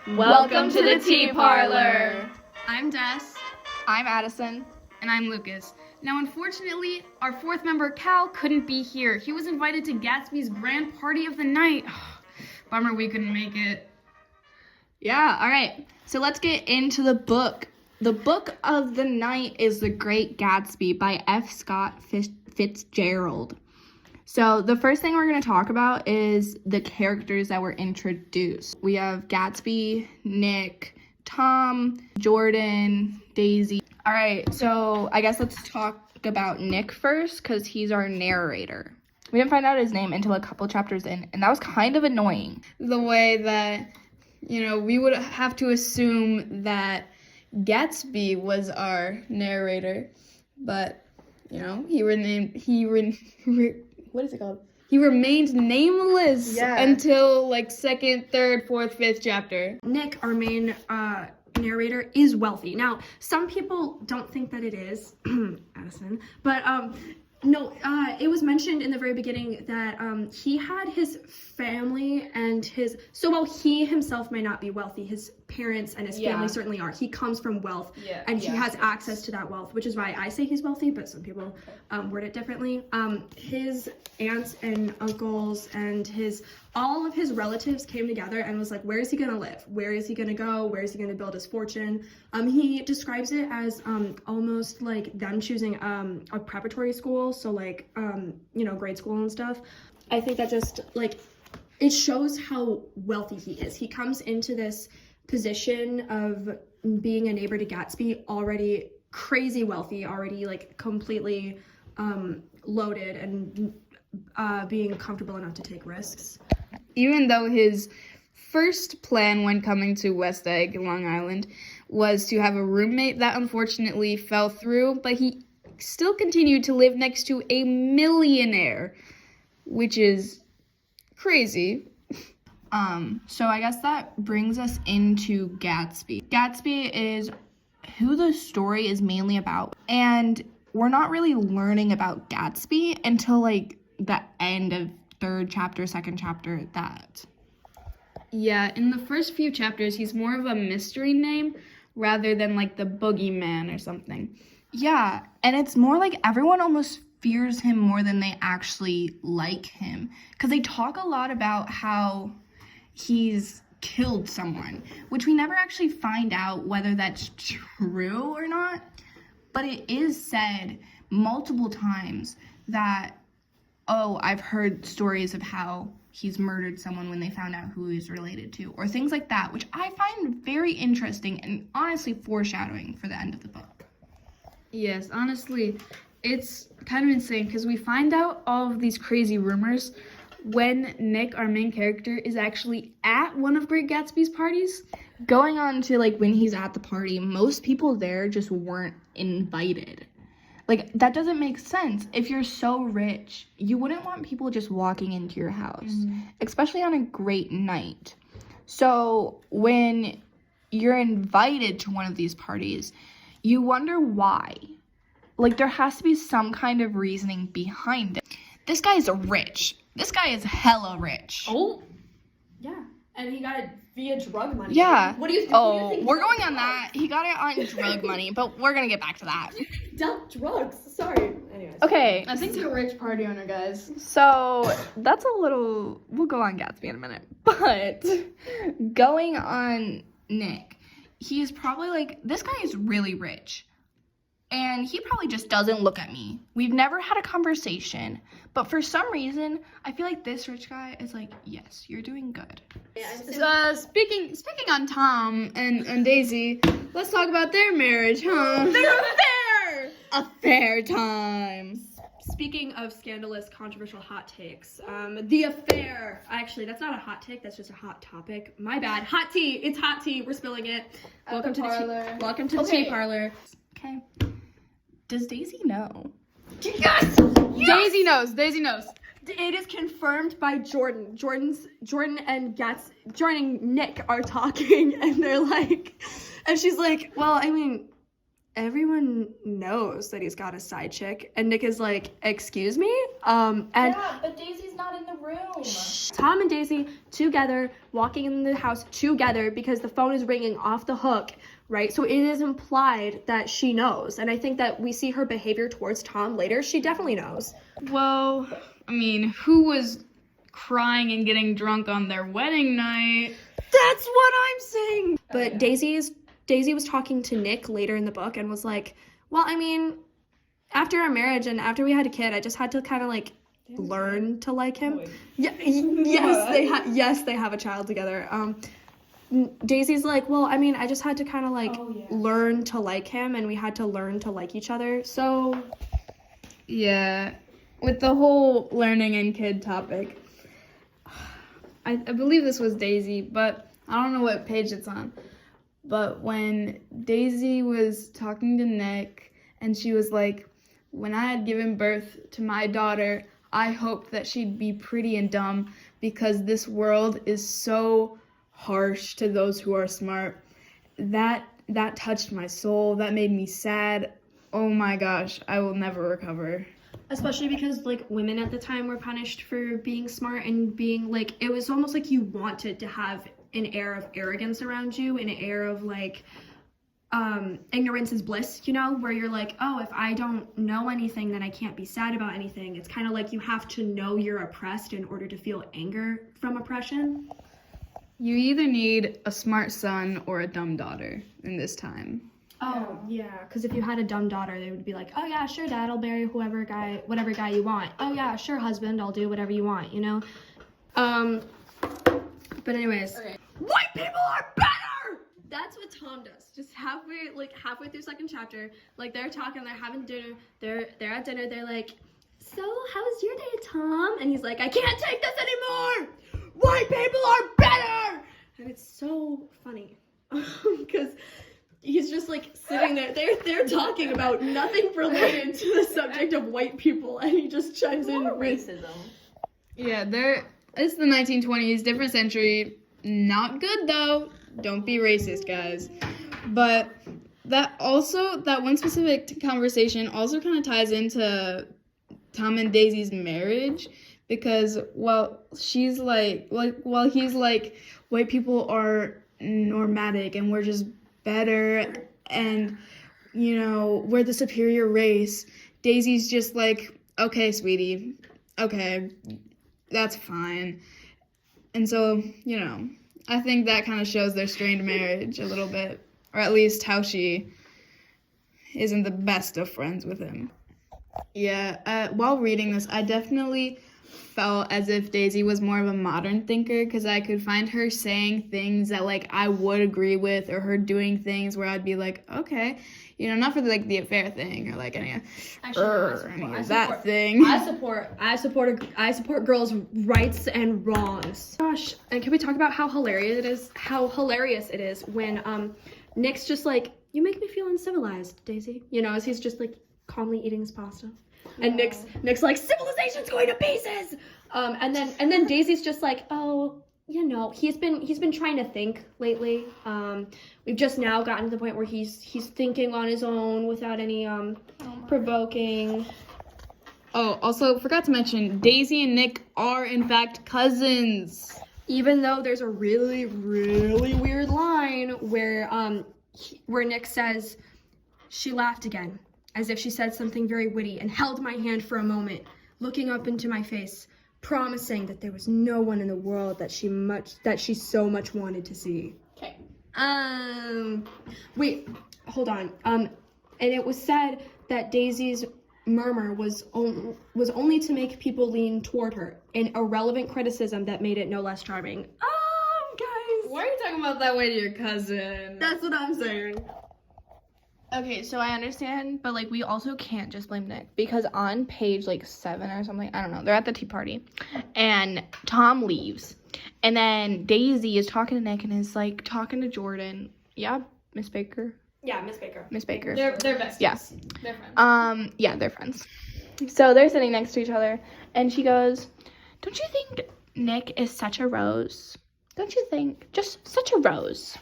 Welcome to the Tea Parlor. I'm Des. I'm Addison. And I'm Lucas. Now, unfortunately, our fourth member, Cal, couldn't be here. He was invited to Gatsby's grand party of the night. Bummer we couldn't make it. Yeah, all right. So let's get into the book. The book of the night is The Great Gatsby by F. Scott Fitzgerald. So the first thing we're going to talk about is the characters that were introduced. We have Gatsby, Nick, Tom, Jordan, Daisy. All right, so I guess let's talk about Nick first because he's our narrator. We didn't find out his name until a couple chapters in, and that was kind of annoying. The way that, we would have to assume that Gatsby was our narrator, but, he remained nameless until second, third, fourth, fifth chapter. Nick, our main narrator, is wealthy. Now, some people don't think that it is, Addison, but it was mentioned in the very beginning that he had his family and while he himself may not be wealthy, his parents and his family certainly are. He comes from wealth, and he has access to that wealth, which is why I say he's wealthy, but some people word it differently. His aunts and uncles and all of his relatives came together and was like, where is he going to live? Where is he going to go? Where is he going to build his fortune? He describes it as almost like them choosing a preparatory school, so grade school and stuff. I think that just it shows how wealthy he is. He comes into this position of being a neighbor to Gatsby already crazy wealthy, already completely loaded and being comfortable enough to take risks. Even though his first plan when coming to West Egg, Long Island, was to have a roommate that unfortunately fell through, but he still continued to live next to a millionaire, which is crazy. So I guess that brings us into Gatsby. Gatsby is who the story is mainly about, and we're not really learning about Gatsby until the end of third chapter, second chapter, that. Yeah, in the first few chapters, he's more of a mystery name rather than the boogeyman or something. Yeah, and it's more like everyone almost fears him more than they actually like him. Because they talk a lot about how he's killed someone, which we never actually find out whether that's true or not. But it is said multiple times that, I've heard stories of how he's murdered someone when they found out who he's related to, or things like that, which I find very interesting and honestly foreshadowing for the end of the book. Yes, honestly, it's kind of insane because we find out all of these crazy rumors when Nick, our main character, is actually at one of Great Gatsby's parties. Going on to when he's at the party, most people there just weren't invited. That doesn't make sense. If you're so rich, you wouldn't want people just walking into your house, especially on a great night. So when you're invited to one of these parties, you wonder why. There has to be some kind of reasoning behind it. This guy is rich. This guy is hella rich. Oh, yeah. And he got it via drug money. Yeah. What do you think? We're going on that. He got it on drug money, but we're going to get back to that. Dealt drugs. Sorry. Anyways. Okay. I think he's a rich party owner, guys. So that's we'll go on Gatsby in a minute. But going on Nick, he's probably this guy is really rich. And he probably just doesn't look at me. We've never had a conversation. But for some reason, I feel like this rich guy is yes, you're doing good. Speaking on Tom and Daisy, let's talk about their marriage, huh? Their affair! Affair time. Speaking of scandalous, controversial hot takes, the affair. Actually, that's not a hot take. That's just a hot topic. My bad. Hot tea. It's hot tea. We're spilling it. Welcome to the tea parlor. Okay. Does Daisy know? Yes! Daisy knows. It is confirmed by Jordan. Jordan and Nick are talking, and they're and she's well, I mean, everyone knows that he's got a side chick, and Nick is like, excuse me? And Yeah, but Daisy's not in the room. Tom and Daisy together, walking in the house together because the phone is ringing off the hook, right? So it is implied that she knows, and I think that we see her behavior towards Tom later. She definitely knows. Well, I mean, who was crying and getting drunk on their wedding night? That's what I'm saying. But Daisy was talking to Nick later in the book and was like, well, I mean, after our marriage and after we had a kid, I just had to kind of like learn to like him. Yeah, yes, they have a child together. Daisy's like, well, I mean, I just had to kind of like learn to like him, and we had to learn to like each other. So Yeah, with the whole learning and kid topic, I believe this was Daisy, but I don't know what page it's on. But when Daisy was talking to Nick, and she was like, when I had given birth to my daughter, I hoped that she'd be pretty and dumb because this world is so harsh to those who are smart. That touched my soul. That made me sad. Oh my gosh, I will never recover. especially because like women at the time were punished for being smart and being like, it was almost like you wanted to have an air of arrogance around you, an air of like ignorance is bliss, you know, where you're like, oh, if I don't know anything, then I can't be sad about anything. It's kind of like you have to know you're oppressed in order to feel anger from oppression. You either need a smart son or a dumb daughter in this time. Oh, yeah, because if you had a dumb daughter, they would be like, oh, yeah, sure, Dad, I'll marry whatever guy you want. Oh, yeah, sure, husband, I'll do whatever you want, you know? But anyways, okay. White people are better! That's what Tom does. Just halfway through second chapter, like, they're talking, they're having dinner, they're at dinner, they're like, so, how was your day, Tom? And he's like, I can't take this anymore! White people are better! And it's so funny, because he's just like sitting there. They're talking about nothing related to the subject of white people, and he just chimes in with racism. Yeah, it's the 1920s, different century. Not good though. Don't be racist, guys. But that one specific conversation also kind of ties into Tom and Daisy's marriage, because while he's like white people are normatic and we're just better and, you know, we're the superior race, Daisy's just like, okay, sweetie, okay, that's fine. And so, you know, I think that kind of shows their strained marriage a little bit, or at least how she isn't the best of friends with him. Yeah, while reading this, I definitely felt as if Daisy was more of a modern thinker, because I could find her saying things that like I would agree with, or her doing things where I'd be like, okay, you know, not for like the affair thing or like any of that thing. I support girls' rights and wrongs. Gosh, and can we talk about how hilarious it is when Nick's just like, you make me feel uncivilized, Daisy, you know, as he's just like calmly eating his pasta. And Nick's like, civilization's going to pieces. And then Daisy's just like, oh, you know, he's been trying to think lately. We've just now gotten to the point where he's thinking on his own without any provoking. Oh, also forgot to mention, Daisy and Nick are in fact cousins. Even though there's a really, really weird line where Nick says, she laughed again, as if she said something very witty, and held my hand for a moment, looking up into my face, promising that there was no one in the world that she so much wanted to see. Okay. Wait, hold on. And it was said that Daisy's murmur was only to make people lean toward her, an irrelevant criticism that made it no less charming. Guys. Why are you talking about that way to your cousin? That's what I'm saying. Okay, so I understand, but like we also can't just blame Nick, because on page like 7 or something, I don't know, they're at the tea party and Tom leaves, and then Daisy is talking to Nick and is like talking to Jordan. Yeah, Miss Baker. Yeah, Miss Baker. Miss Baker. They're besties. Yeah. They're friends. Yeah, they're friends. So they're sitting next to each other, and she goes, "Don't you think Nick is such a rose? Don't you think? Just such a rose."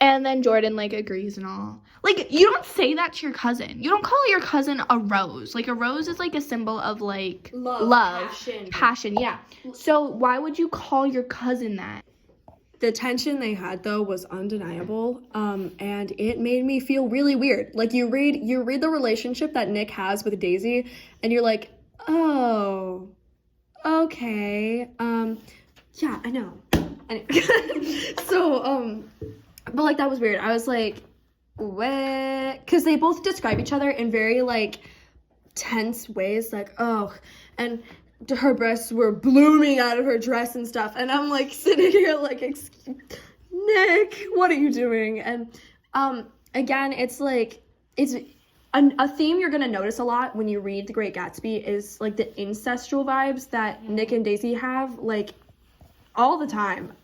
And then Jordan, like, agrees and all. Like, you don't say that to your cousin. You don't call your cousin a rose. Like, a rose is, like, a symbol of, like, love. Passion, yeah. So why would you call your cousin that? The tension they had, though, was undeniable, and it made me feel really weird. Like, you read the relationship that Nick has with Daisy, and you're like, oh, okay, yeah, I know. So, but, like, that was weird. I was like, what? Because they both describe each other in very, like, tense ways, like, oh, and her breasts were blooming out of her dress and stuff, and I'm like sitting here like, Nick, what are you doing? And again, it's like, it's a theme you're gonna notice a lot when you read The Great Gatsby is like the incestual vibes that Nick and Daisy have, like, all the time.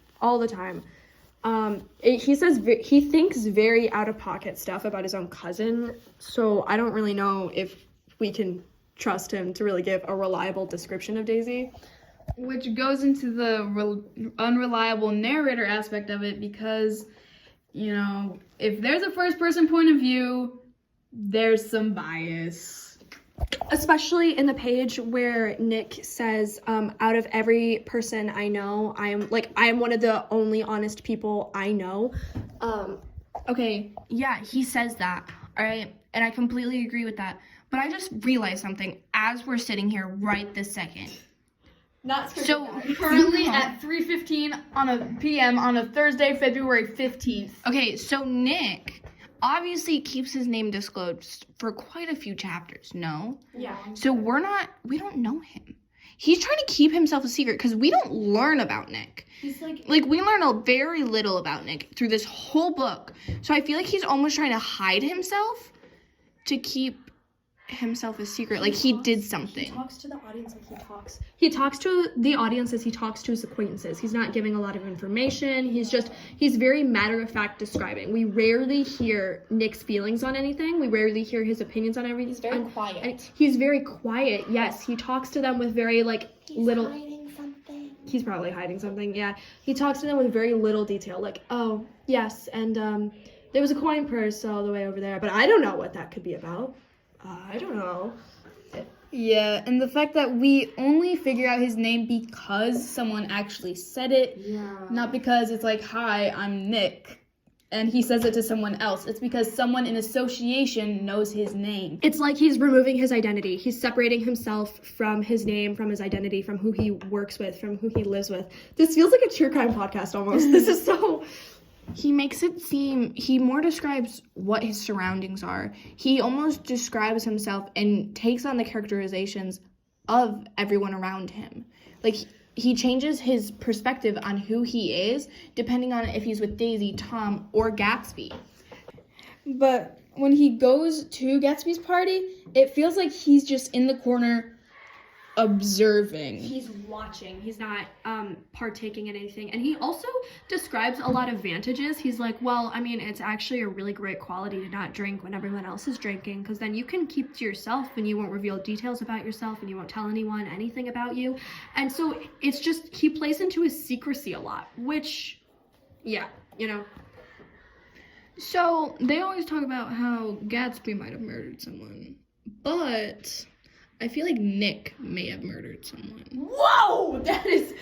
He thinks very out of pocket stuff about his own cousin, so I don't really know if we can trust him to really give a reliable description of Daisy. Which goes into the unreliable narrator aspect of it, because, you know, if there's a first person point of view, there's some bias. Especially in the page where Nick says, out of every person I know, I am one of the only honest people I know. Okay, yeah, he says that, all right? And I completely agree with that. But I just realized something as we're sitting here right this second. So currently at 3:15 p.m. on a Thursday, February 15th. Okay, so Nick obviously keeps his name disclosed for quite a few chapters, no? Yeah. So we don't know him. He's trying to keep himself a secret because we don't learn about Nick. He's like we learn very little about Nick through this whole book. So I feel like he's almost trying to hide himself to keep himself a secret, like he did something. He talks to the audience like he talks. He talks to the audience as he talks to his acquaintances. He's not giving a lot of information. He's very matter-of-fact describing. We rarely hear Nick's feelings on anything. We rarely hear his opinions on everything. He's very quiet. And he's very quiet, yes. He talks to them with very, like, little... hiding something. He's probably hiding something, yeah. He talks to them with very little detail, like, oh, yes, and, there was a coin purse all the way over there, but I don't know what that could be about. I don't know. Yeah, and the fact that we only figure out his name because someone actually said it, not because it's like, hi, I'm Nick, and he says it to someone else. It's because someone in association knows his name. It's like he's removing his identity. He's separating himself from his name, from his identity, from who he works with, from who he lives with. This feels like a true crime podcast almost. This is so... He makes it seem, he more describes what his surroundings are. He almost describes himself and takes on the characterizations of everyone around him. Like, he changes his perspective on who he is, depending on if he's with Daisy, Tom, or Gatsby. But when he goes to Gatsby's party, it feels like he's just in the corner observing. He's watching. He's not partaking in anything. And he also describes a lot of advantages. He's like, well, I mean, it's actually a really great quality to not drink when everyone else is drinking, because then you can keep to yourself and you won't reveal details about yourself and you won't tell anyone anything about you. And so it's just, he plays into his secrecy a lot, which, yeah, you know. So they always talk about how Gatsby might have murdered someone, but I feel like Nick may have murdered someone. Whoa! That is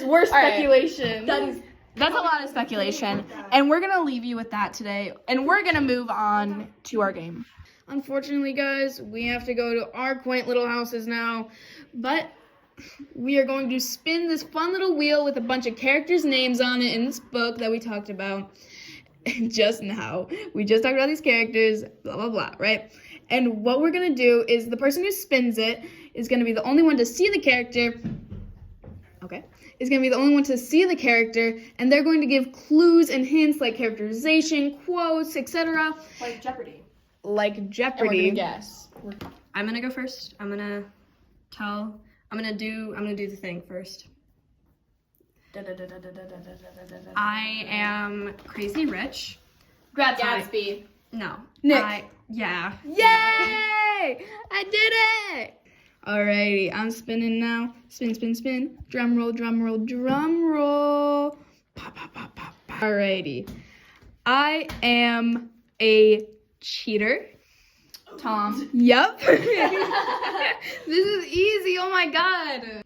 worse speculation. That's a lot of speculation. And we're gonna leave you with that today. And we're gonna move on to our game. Unfortunately, guys, we have to go to our quaint little houses now. But we are going to spin this fun little wheel with a bunch of characters' names on it in this book that we talked about just now. We just talked about these characters, blah, blah, blah, right? And what we're going to do is the person who spins it is going to be the only one to see the character. Okay. Is going to be the only one to see the character, and they're going to give clues and hints like characterization, quotes, etc. Like Jeopardy. Like Jeopardy. And we're gonna guess. I'm gonna go first. I'm gonna do the thing first. I am crazy rich. Gatsby. No. Nick. Yeah. Yay! I did it! Alrighty, I'm spinning now. Spin, spin, spin. Drum roll, drum roll, drum roll. Pop, pop, pop, pop, pop. Alrighty. I am a cheater. Tom. Yup. This is easy. Oh my god.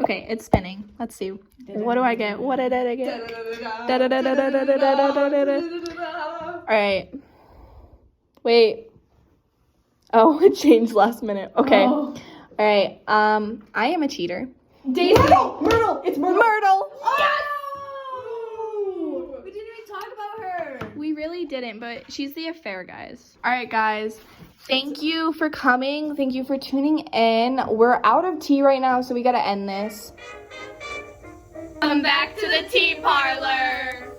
Okay, it's spinning. Let's see. What do I get? What did I get? Alright. Wait. Oh, it changed last minute. Okay. Oh. Alright. I am a cheater. Daisy. Myrtle. It's Myrtle. Myrtle. Oh! We didn't even talk about her. We really didn't, but she's the affair, guys. All right, guys. Thank you for coming. Thank you for tuning in. We're out of tea right now, so we gotta end this. Come back to the tea parlor.